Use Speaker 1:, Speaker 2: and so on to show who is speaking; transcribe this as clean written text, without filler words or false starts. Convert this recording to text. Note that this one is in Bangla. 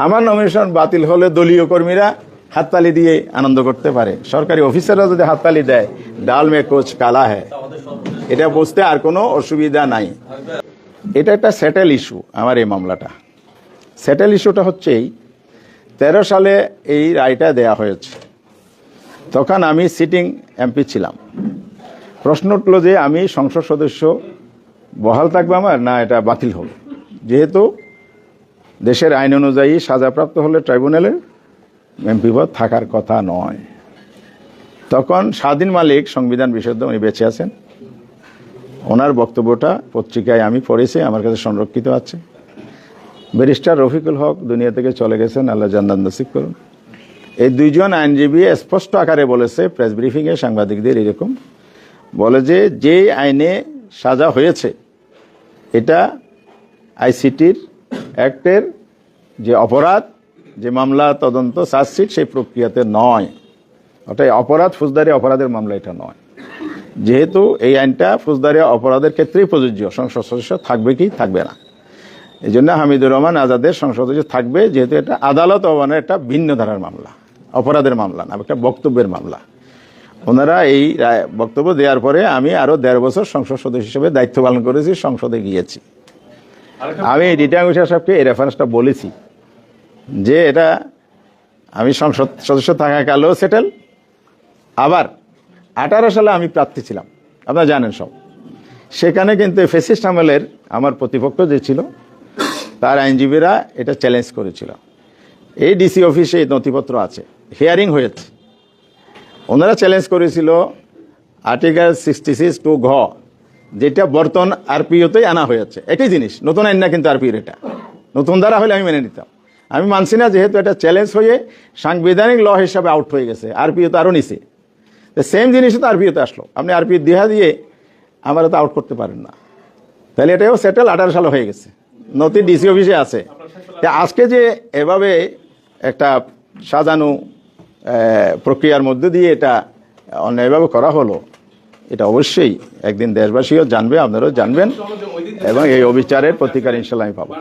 Speaker 1: আমার নমিনেশন বাতিল হলে দলীয় কর্মীরা হাততালি দিয়ে আনন্দ করতে পারে, সরকারি অফিসাররা যদি হাততালি দেয়, ডাল মে কোচ কালা হ্যায়, এটা বুঝতে আর কোনো অসুবিধা নাই। এটা একটা সেটেল ইস্যু। আমার এই মামলাটা সেটেল ইস্যুটা হচ্ছে 13 সালে এই রায়টা দেয়া হয়েছে। তখন আমি সিটিং এমপি ছিলাম। প্রশ্ন উঠল যে আমি সংসদ সদস্য বহাল থাকবে আমার, না এটা বাতিল হবে। যেহেতু দেশের আইন অনুযায়ী সাজাপ্রাপ্ত হলে ট্রাইব্যুনালের এমপি পদ থাকার কথা নয়। তখন স্বাধীন মালিক সংবিধান বিশেষজ্ঞ, উনি বেঁচে আছেন, ওনার বক্তব্যটা পত্রিকায় আমি পড়েছি, আমার কাছে সংরক্ষিত আছে। ব্যারিস্টার রফিকুল হক দুনিয়া থেকে চলে গেছেন, আল্লাহ জান্নাত নসিব করুন। এই দুইজন আইনজীবী স্পষ্ট আকারে বলেছে প্রেস ব্রিফিংয়ে সাংবাদিকদের, এরকম বলে যে আইনে সাজা হয়েছে এটা আইসিটির অ্যাক্টের যে অপরাধ, যে মামলা তদন্ত চার্জশিট, সেই প্রক্রিয়াতে নয়। ওটাই অপরাধ, ফৌজদারি অপরাধের মামলা এটা নয়। যেহেতু এই আইনটা ফৌজদারি অপরাধের ক্ষেত্রেই প্রযোজ্য, সংসদ সদস্য থাকবে কি থাকবে না। এই জন্য হামিদুর রহমান আজাদের সংসদ সদস্য থাকবে, যেহেতু এটা আদালত আহ্বানের একটা ভিন্ন ধারার মামলা, অপরাধের মামলা না, একটা বক্তব্যের মামলা। ওনারা এই বক্তব্য দেওয়ার পরে আমি আরো 1.5 বছর সংসদ সদস্য হিসেবে দায়িত্ব পালন করেছি, সংসদে গিয়েছি। আমি রিটার্নিং অফিসার সাহেবকে এই রেফারেন্সটা বলেছি যে এটা আমি সংসদ সদস্য থাকাকালেও সেটেল। আবার 18 সালে আমি প্রার্থী ছিলাম, আপনারা জানেন সব। সেখানে কিন্তু ফ্যাসিস্ট আমলের আমার প্রতিপক্ষ যে ছিল, তার আইনজীবীরা এটা চ্যালেঞ্জ করেছিল। এই ডিসি অফিসে এই নথিপত্র আছে, হিয়ারিং হয়েছে। ওনারা চ্যালেঞ্জ করেছিল আর্টিকেল 66(2) ঘ, যেটা বর্তমান আরপিওতেই আনা হয়েছে। একই জিনিস, নতুন আইন না কিন্তু আরপিওর, এটা নতুন ধারা হলে আমি মেনে নিতাম। আমি মানছি না, যেহেতু এটা চ্যালেঞ্জ হয়ে সাংবিধানিক ল হিসাবে আউট হয়ে গেছে, আরপিও তো আরও নিচে, সেম জিনিস তো আরপিওতে আসলো। আপনি আরপিও দেহা দিয়ে আমার তো আউট করতে পারেন না। তাহলে এটাও সেটেল, 18 সালে হয়ে গেছে, নথি ডিসি অফিসে আছে। আজকে যে এভাবে একটা সাজানো প্রক্রিয়ার মধ্যে দিয়ে এটা অন্যায়ভাবে করা হলো, এটা অবশ্যই একদিন দেশবাসীও জানবে, আপনারাও জানবেন, এবং এই অবিচারের প্রতিকার ইনশাল্লাহ আমি পাবো।